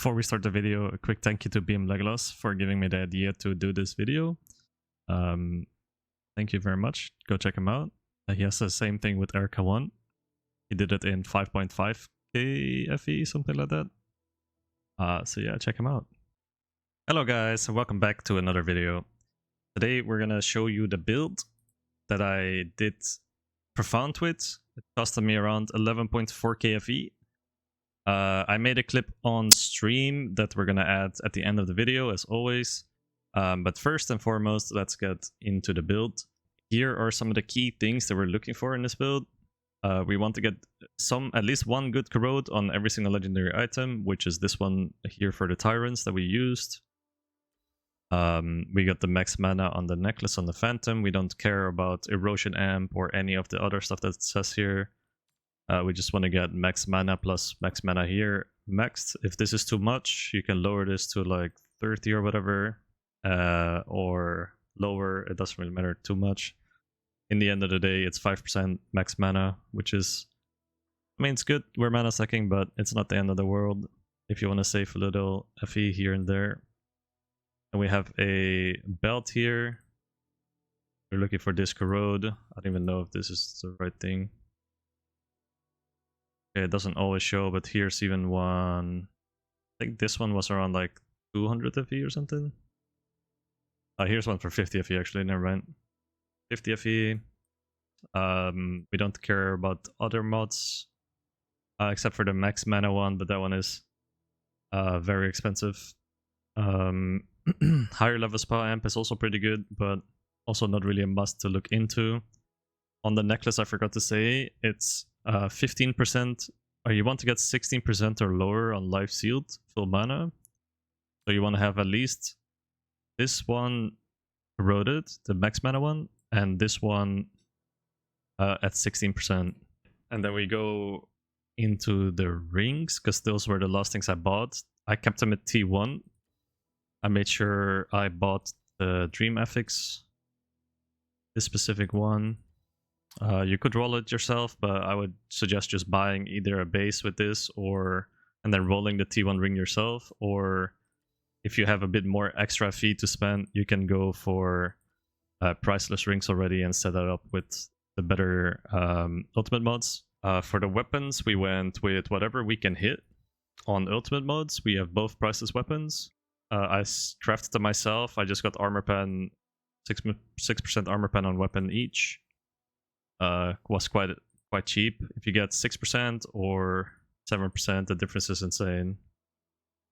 Before we start the video, a quick thank you to Beam Legolas for giving me the idea to do this video. Thank you very much. Go check him out. He has the same thing with Erica 1. He did it in 5.5k FE, something like that. So yeah, check him out. Hello guys, and welcome back to another video. Today we're gonna show you the build that I did Profound with. It costed me around 11.4k FE. I made a clip on stream that we're gonna add at the end of the video, as always. But first and foremost, let's get into the build. Here are some of the key things that we're looking for in this build. We want to get at least one good corrode on every single legendary item, which is this one here for the tyrants that we used. We got the max mana on the necklace on the phantom. We don't care about erosion amp or any of the other stuff that it says here. We just want to get max mana plus max mana here maxed. If this is too much, you can lower this to like 30 or whatever, or lower. It doesn't really matter too much. In the end of the day, it's 5% max mana, which is, I mean, it's good. We're mana stacking, but it's not the end of the world if you want to save a little FE here and there. And we have a belt here. We're looking for this corrode. I don't even know if this is the right thing. Okay, it doesn't always show, but here's even one. I think this one was around like 200 FE or something. Here's one for 50 FE actually, never mind. 50 FE. We don't care about other mods, except for the max mana one, but that one is very expensive. Higher level spell amp is also pretty good, but also not really a must to look into. On the necklace, I forgot to say, it's 15%, or you want to get 16% or lower on life sealed full mana. So you want to have at least this one corroded, the max mana one, and this one at 16%. And then we go into the rings, because those were the last things I bought. I kept them at T1. I made sure I bought the Dream affix, this specific one. You could roll it yourself, but I would suggest just buying either a base with this, and then rolling the T1 ring yourself, or if you have a bit more extra fee to spend, you can go for priceless rings already and set that up with the better ultimate mods. For the weapons, we went with whatever we can hit. On ultimate mods, we have both priceless weapons. I crafted them myself. I just got armor pen, 6% armor pen on weapon each. Was quite cheap. If you get 6% or 7%, the difference is insane.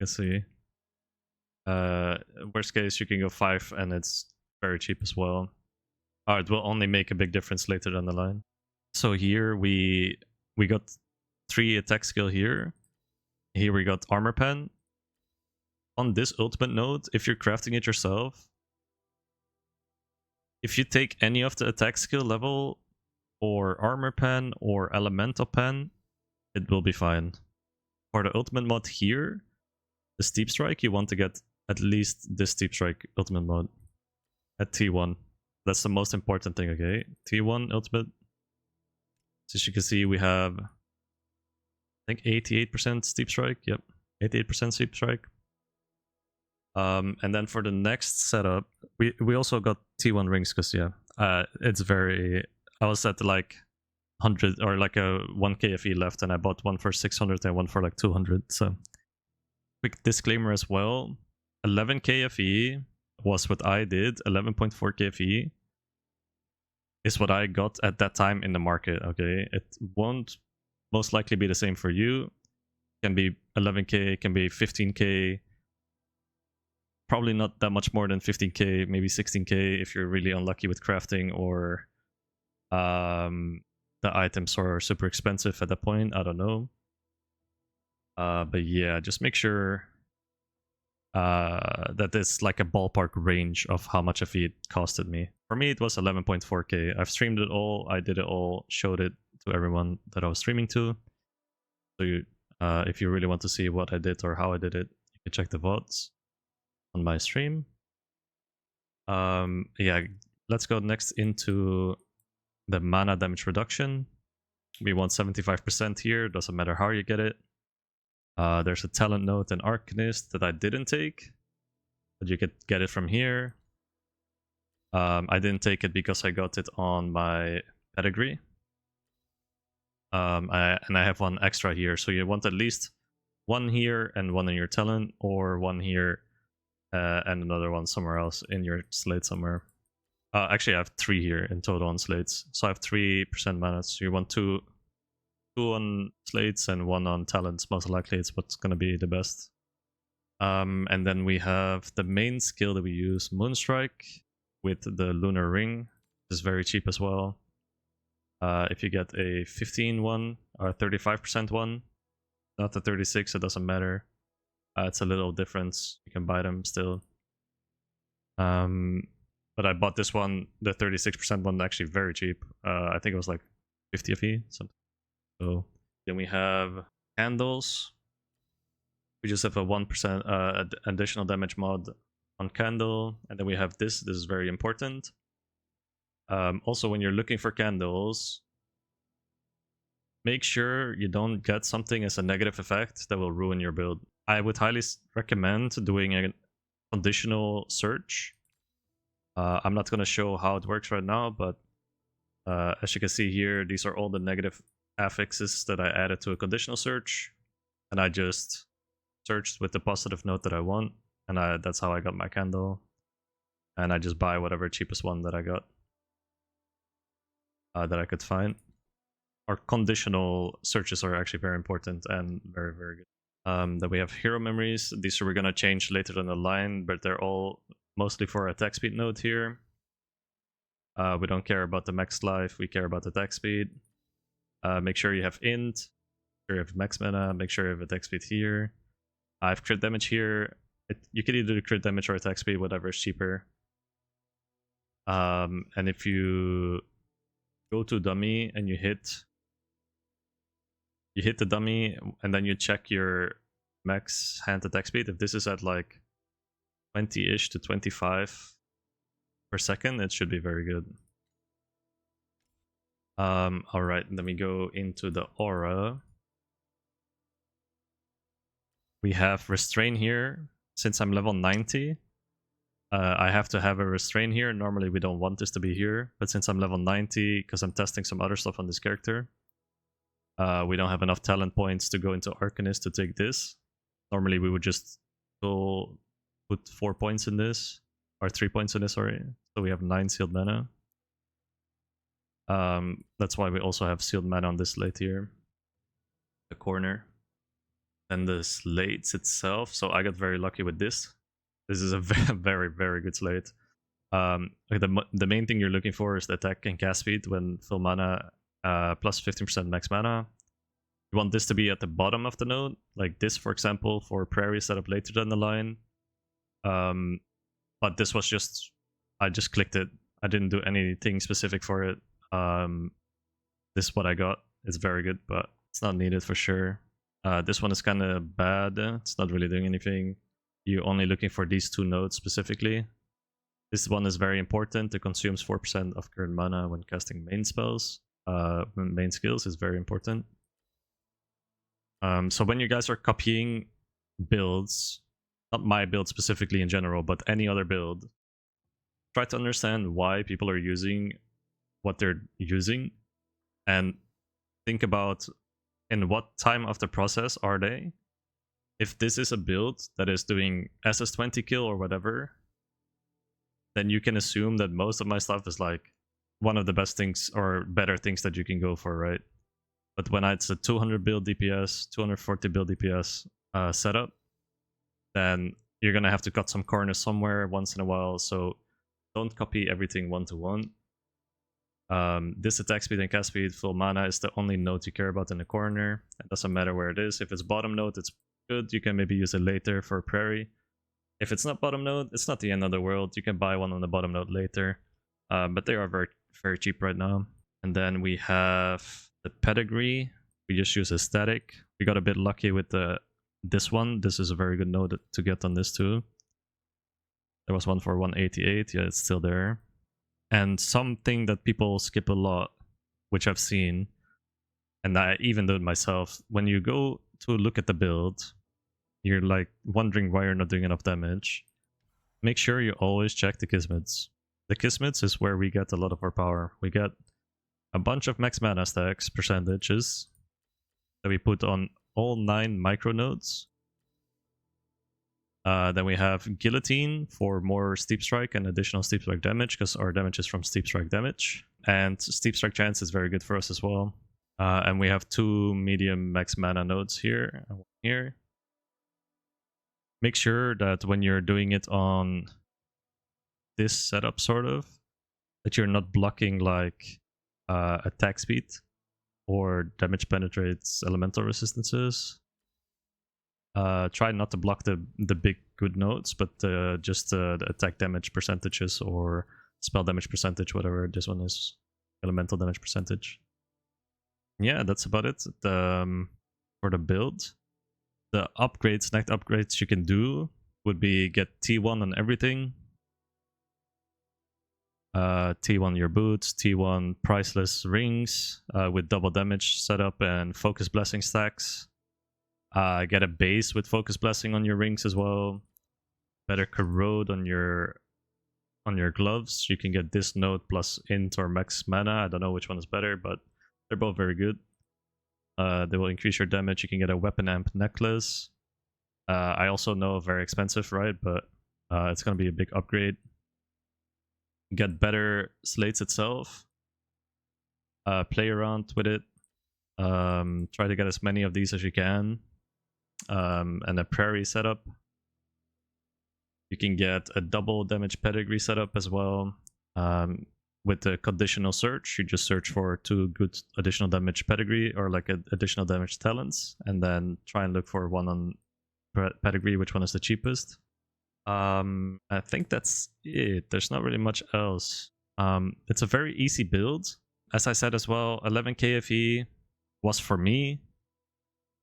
You can see. Worst case, you can go 5 and it's very cheap as well. It will only make a big difference later down the line. So here we got 3 attack skill here. Here we got armor pen. On this ultimate node, if you're crafting it yourself, if you take any of the attack skill level or armor pen or elemental pen, it will be fine. For the ultimate mod here, the steep strike, you want to get at least this steep strike ultimate mod at T1. That's the most important thing, okay? T1 ultimate. So as you can see, we have, I think, 88% steep strike. Yep, 88% steep strike. And then for the next setup, we also got T1 rings, because yeah, it's very, I was at like 100 or like a 1k FE left, and I bought one for 600 and one for like 200. So quick disclaimer as well, 11k FE was what I did. 11.4k FE is what I got at that time in the market. Okay, it won't most likely be the same for you. It can be 11k, can be 15k. Probably not that much more than 15k, maybe 16k if you're really unlucky with crafting, or the items are super expensive at that point. I don't know. But yeah, just make sure that it's like a ballpark range of how much FE it costed me. For me, it was 11.4k. I've streamed it all. I did it all, showed it to everyone that I was streaming to. So if you really want to see what I did or how I did it, you can check the VODs on my stream. Yeah, let's go next into the mana damage reduction. We want 75% here, doesn't matter how you get it. There's a talent node in Arcanist that I didn't take, but you could get it from here. I didn't take it because I got it on my pedigree. And I have one extra here, so you want at least one here and one in your talent, or one here and another one somewhere else in your slate somewhere. Actually, I have 3 here in total on slates, so I have 3% mana. So you want two on slates and 1 on talents. Most likely, it's what's gonna be the best. And then we have the main skill that we use, Moonstrike, with the Lunar Ring. This is very cheap as well. If you get a 15 one or 35% one, not the 36, it doesn't matter. It's a little difference. You can buy them still. But I bought this one, the 36% one, actually very cheap. I think it was like 50 FE, something. So then we have candles. We just have a 1% additional damage mod on candle, and then we have this. This is very important. Also, when you're looking for candles, make sure you don't get something as a negative effect that will ruin your build. I would highly recommend doing a conditional search. I'm not going to show how it works right now, but as you can see here, these are all the negative affixes that I added to a conditional search, and I just searched with the positive note that I want, and that's how I got my candle. And I just buy whatever cheapest one that I got, that I could find. Our conditional searches are actually very important and very, very good. Then we have hero memories. These we're going to change later down the line, but they're all mostly for attack speed node here. We don't care about the max life, we care about attack speed. Make sure you have int, make sure you have max mana, make sure you have attack speed here. I have crit damage here. You can either do crit damage or attack speed, whatever is cheaper. And if you go to dummy and you hit the dummy and then you check your max hand attack speed, if this is at like 20-ish to 25 per second, it should be very good. Alright, then we go into the aura. We have restrain here. Since I'm level 90, I have to have a restrain here. Normally we don't want this to be here, but since I'm level 90, because I'm testing some other stuff on this character, we don't have enough talent points to go into Arcanist to take this. Normally we would just go put 4 points in this, or 3 points in this, sorry. So we have 9 sealed mana. That's why we also have sealed mana on this slate here, the corner. And the slates itself, so I got very lucky with this. This is a very, very good slate. The main thing you're looking for is the attack and cast speed when full mana, plus 15% max mana. You want this to be at the bottom of the node, like this, for example, for Prairie setup later down the line. But this was just, I just clicked it. I didn't do anything specific for it. This is what I got. It's very good, but it's not needed for sure. This one is kind of bad. It's not really doing anything. You're only looking for these 2 nodes specifically. This one is very important. It consumes 4% of current mana when casting main spells. Main skills is very important. So when you guys are copying builds, not my build specifically in general, but any other build, try to understand why people are using what they're using, and think about in what time of the process are they. If this is a build that is doing SS20 kill or whatever, then you can assume that most of my stuff is like one of the best things or better things that you can go for, right? But when it's a 200 build DPS, 240 build DPS setup, then you're gonna have to cut some corners somewhere once in a while, so don't copy everything one-to-one. This attack speed and cast speed, full mana is the only node you care about in the corner. It doesn't matter where it is. If it's bottom node, it's good. You can maybe use it later for Prairie. If it's not bottom node, it's not the end of the world. You can buy one on the bottom node later. But they are very, very cheap right now. And then we have the pedigree. We just use a static. We got a bit lucky with this one. This is a very good node to get on this too. There was one for 188. Yeah, it's still there. And something that people skip a lot, which I've seen, and I even do it myself, when you go to look at the build, you're like wondering why you're not doing enough damage, make sure you always check the Kismets. The Kismets is where we get a lot of our power. We get a bunch of max mana stacks percentages that we put on all 9 micronodes. Then we have Guillotine for more Steep Strike and additional Steep Strike damage, because our damage is from Steep Strike damage. And Steep Strike Chance is very good for us as well. And we have 2 medium max mana nodes here and 1 here. Make sure that when you're doing it on this setup, sort of, that you're not blocking like attack speed or damage penetrates elemental resistances. Try not to block the big good nodes, but just the attack damage percentages or spell damage percentage, whatever this one is, elemental damage percentage. Yeah, that's about it for the build. The upgrades, next upgrades you can do would be get T1 on everything. T1 your boots, T1 priceless rings with double damage setup and focus blessing stacks. Get a base with focus blessing on your rings as well. Better corrode on your gloves. You can get this node plus int or max mana. I don't know which one is better, but they're both very good. They will increase your damage. You can get a weapon amp necklace. I also know very expensive, right? But it's gonna be a big upgrade. Get better slates itself. Play around with it. Try to get as many of these as you can. And a prairie setup. You can get a double damage pedigree setup as well. With the conditional search, you just search for 2 good additional damage pedigree or like additional damage talents, and then try and look for one on pedigree, which one is the cheapest. I think that's it. There's not really much else. It's a very easy build. As I said as well, 11 KFE was for me.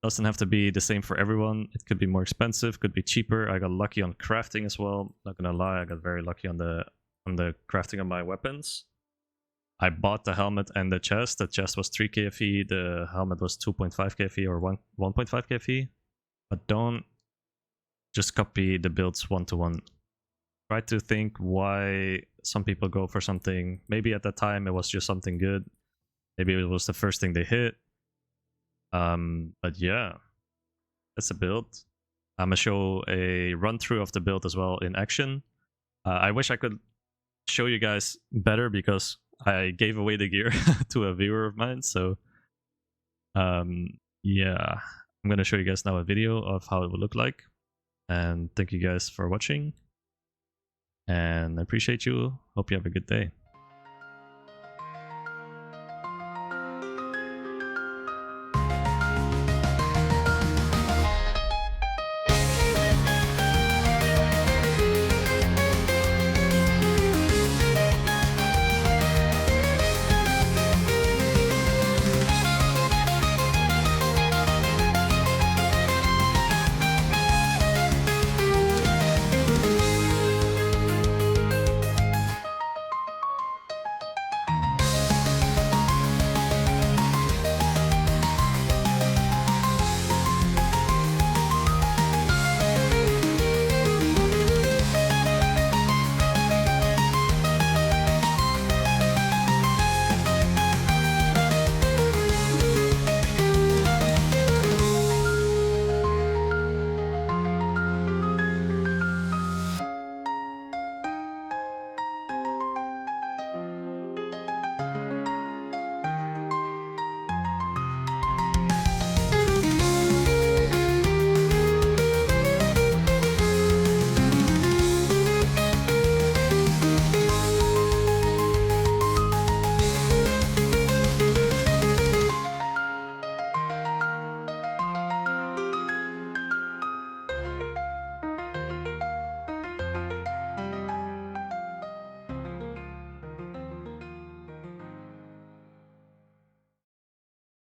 Doesn't have to be the same for everyone. It could be more expensive, could be cheaper. I got lucky on crafting as well. Not gonna lie, I got very lucky on the crafting of my weapons. I bought the helmet and the chest. The chest was 3 KFE, the helmet was 2.5 KFE or 1.5 KFE. But don't just copy the builds one-to-one. Try to think why some people go for something. Maybe at that time it was just something good. Maybe it was the first thing they hit. But yeah, that's a build. I'm gonna show a run-through of the build as well in action. I wish I could show you guys better because I gave away the gear to a viewer of mine. So yeah, I'm gonna show you guys now a video of how it would look like. And thank you guys for watching. And I appreciate you. Hope you have a good day.